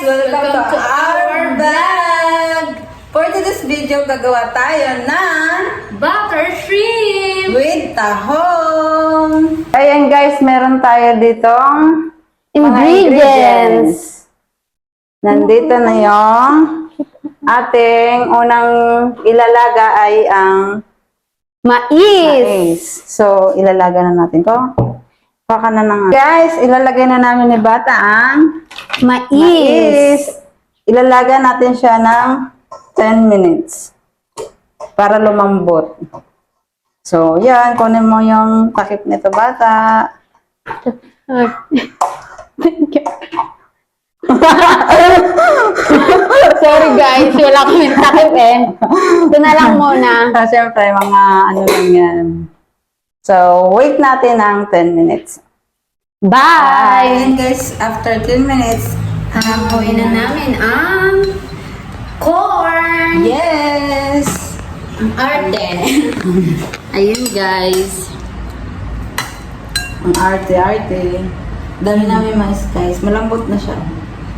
Welcome to our vlog! For today's video, gagawa tayo ng Butter shrimp! with tahong. Ayan guys, meron tayo ditong mga Ingredients. Nandito na yung ating unang ilalaga ay ang Mais! So, ilalaga na natin to. Baka na nga. Guys, ilalagay na namin ni Bata ang Mais! Ilalaga natin siya ng 10 minutes para lumambot. So, yan. Kunin mo yung takip nito, Bata. Sorry guys, wala kami takip eh. Ito na lang muna. Siyempre, mga ano lang yan. So, wait natin ng 10 minutes. Bye! And guys, after 10 minutes, Hahapoy na namin ang corn! yes! Ang arte. Ayun guys. Ang arte-arte. Dami namin mais guys. Malambot na siya.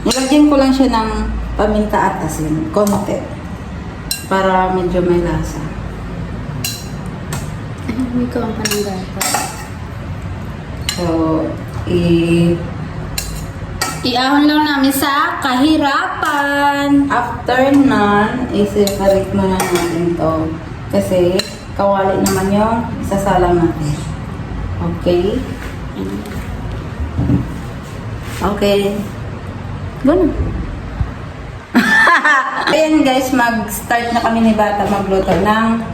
Nilagyan ko lang siya ng paminta at asin. Konti. Para medyo may lasa. Ay, may kawang pa ng gata. So, Iahon lang namin sa kahirapan. after nun, i-separate muna natin to. Kasi, kawali naman yung isasalang natin. Okay? Okay. Ganun. Ayan guys, mag-start na kami ni Bata magluto ng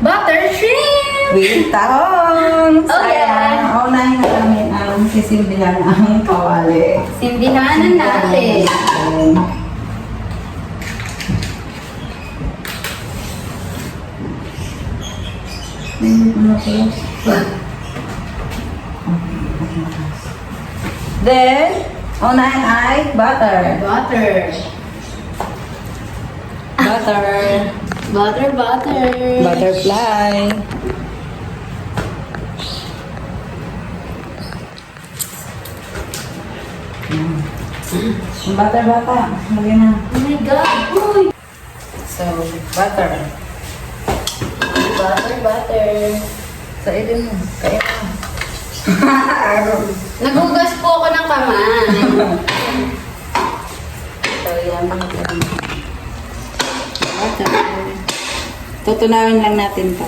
Butter shrimp! with tahong. Oh, yeah. Unahin na namin ang sisimbihan ang kawali. Simbihanan natin. Then, unahin ay butter. Butter. Butter. Butter, butter. Butterfly. Yung butter, bata. Lagyan na. Oh my God! Uy! So, butter. Butter, butter. So, ito mo. Kaya na. Nagugas po ako ng kamay. So, yan. Butter. Tutunawin lang natin to.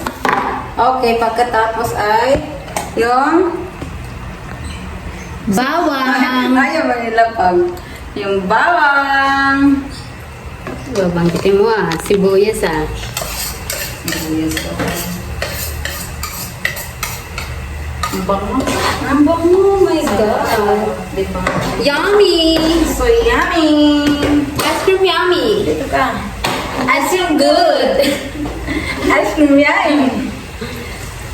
Okay, pagkatapos ay yung Bawang. ayaw ba nila pag yung bawang. Babangkitin mo sibuyas Yes, okay. Ang bango. Ang bango, oh my God. Di ba? Yummy! So yummy. Ice cream yummy! Dito ka. Ice cream good! Ice cream yummy.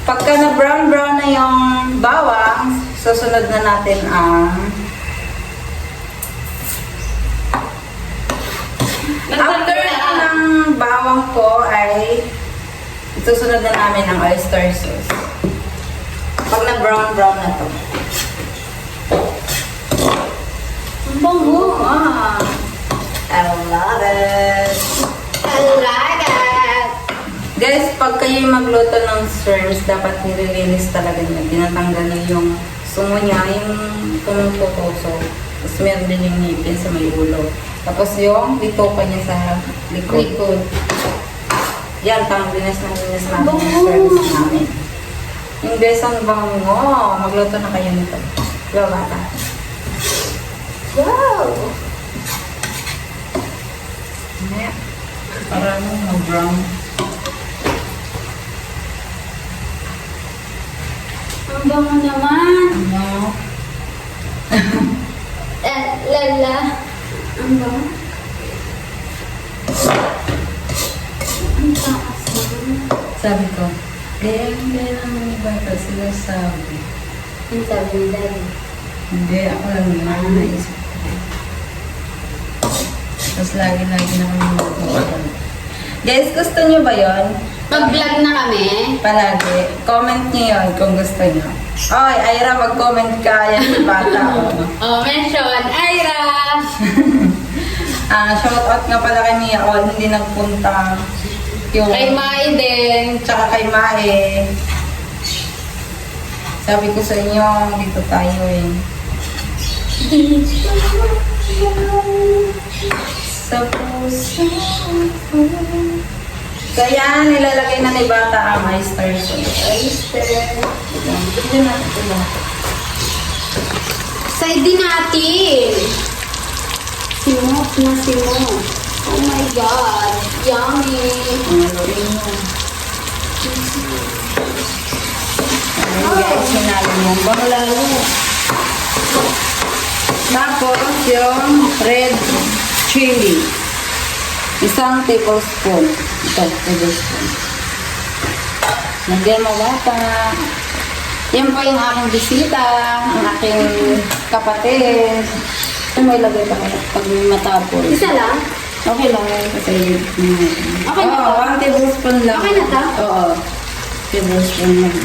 Pagka na brown-brown na yung bawang, susunod na natin ang after ng bawang po ay susunod na namin ang oyster sauce. Pag na brown-brown na to. Ang bango I love it. I like it! Guys, pag kayo magluto ng shrimps, dapat nililinis talaga niya. Tinatanggal niya yung sumo niya, yung tumututusok. Tapos meron din yung ngipin sa may ulo. Tapos yung bituka niya sa likod. Likod. Yan, pang linis namin Bango. yung shrimps namin. Yung guys, ang bango. Magluto na kayo nito. Diba, bata? Wow! Mamaya. Para mag-brown. Ang bango naman! Ano? Lala! Ang bango? Ang taas naman. Sabi ko, kaya naman ni Bata sila sabi. Ang sabi ni Daddy. Hindi, ako lang yun. Ano naisip ko. Tapos lagi-lagi na kami mag-uwi. Guys, gusto nyo ba yon? Mag-vlog na kami. Palagi. Comment nyo yun kung gusto nyo. Oy, Ira, mag-comment ka. Yan si Bata. Oh, mention, Ira! shout out nga pala kay Mia All, hindi nagpunta. Yung, Kay Mai din. tsaka kay Mae. Sabi ko sa inyo, dito tayo eh. Sa puso ko. Kaya nilalagay na ni Bata ang oyster. Oyster. Bigyan natin ito lahat. Side din natin. Simok na simok. Oh my God. Yummy. Ang haluin mo. Ayun guys, sinalo mo. Baka lalo. Tapos yung red chili. Isang tablespoon. Ito, tablespoon. Nagyan mo bata. Yan po yung aking bisita, ang aking kapatid. Ito mo ilagay pa kaya pag matapos. Isa lang? Okay lang yan kasi Okay na to? 1 tablespoon lang. Okay na to? Oo. Tablespoon lang.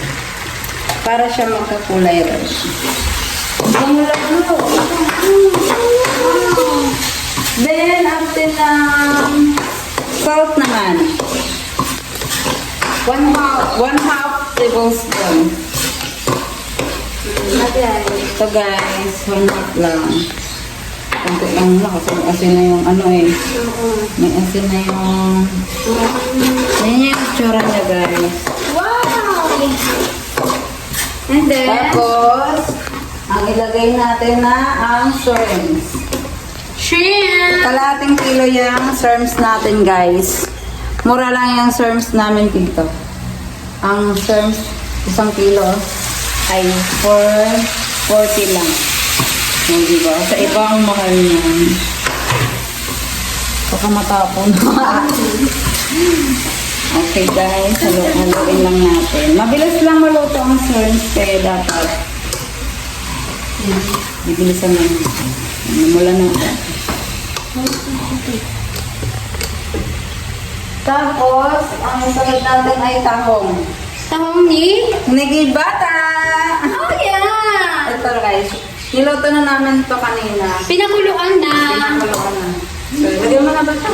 Para siya magkakulay rin. Ang lalo. Then, after ng salt naman. 1/2 tablespoon. Ito guys, 1/2 lang. Kunti lang na kasi may asin na yung ano eh. May asin na yung... Yan yung itsura niya guys. Wow! And then, Tapos, ang ilagay natin na ang shrimps. shrimp! Kalahating kilo yung shrimps natin guys. Mura lang yung shrimps namin dito. Ang shrimps, 1 kilo ay 440 lang. O, diba? Sa iba ang mahal niyan. Baka matapon. Okay guys, haluin lang natin. Mabilis lang maluto ang shrimps kaya dapat bibilisan lang. Mula na ito. Tapos, ang sunod natin ay tahong. Tahong ni? Nagibata! Oh yeah! Ito guys, niluto na namin ito kanina. Pinakuluan na. Pinakuluan na. So, lagyan mo na ba ito?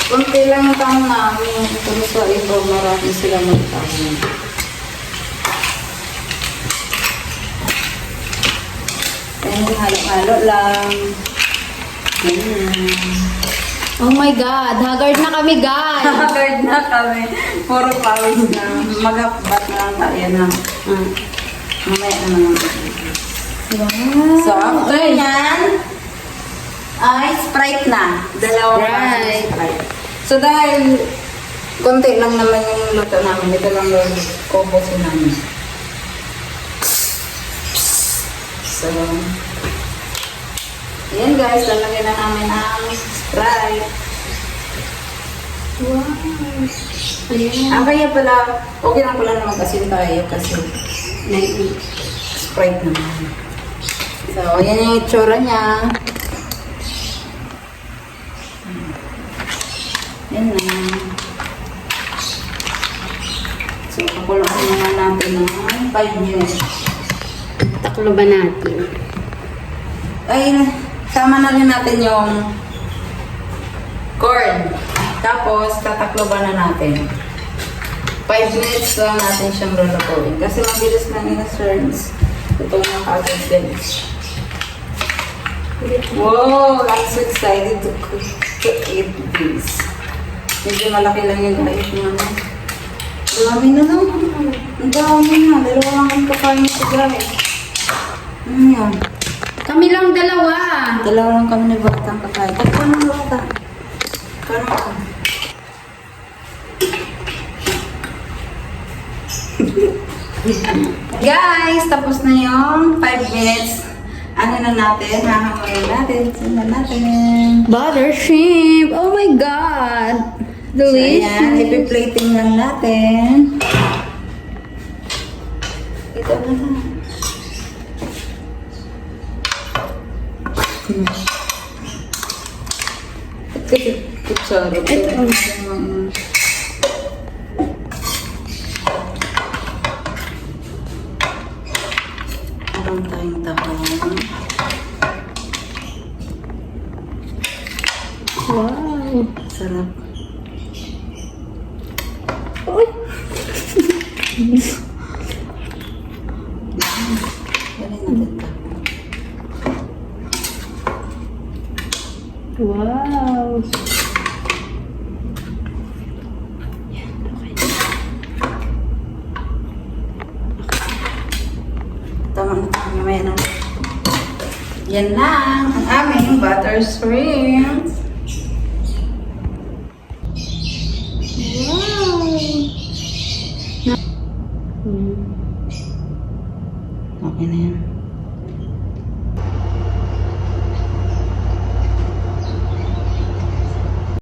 Kunti lang yung tahong namin. Kung sa iba, marami sila magtahong. Ayan, halo-halo lang. Oh my God, haggard na kami guys. Haggard na kami. Puro pawis na. Maghabat na lang tayo na. Mamaya na naman. Wow. So, after yan, ay Sprite na. Dalawang Sprite. Sprite. So, dahil konti lang naman yung luto namin, ito lang yung kubusin namin. So, ayan guys, lalagyan na namin ang Sprite. Wow. Ayan. Kaya pala, okay lang pala naman kasi tayo kasi may Sprite naman. So, yan yung itsura niya. Yan na. So, pakuluan naman natin ng 5 minutes. Taklo ba natin? Ay, sama na rin natin yung corn. Tapos, tatakloban na natin. 5 minutes lang natin siyang lulutuin. Kasi mabilis lang yung serves. Ito mga kagad guys. Wow! I'm so excited to eat this. Medyo malaki lang yung light niya. Dami na lang. Ang dami na. Dalawa lang ang kakain ko guys. Ano yan? Kami lang dalawa. Dalawa lang kami ni Batang kakain. Takpan mo na Bata. Paano ka? Guys, tapos na yung 5 minutes. Ano na natin? Hahanguin natin. Sinan natin. Butter shrimp. Oh my God. So, ayan. Delicious. Ipi-plating lang natin. Ito na lang. Kasi kutsara. Ito. Meron tayong tahong. Wow. Sarap. Uy. Dali natin ito. Wow. Tama na tayo. Mamaya na. Yan lang ang aming butter shrimps. Wow. Okay na yan.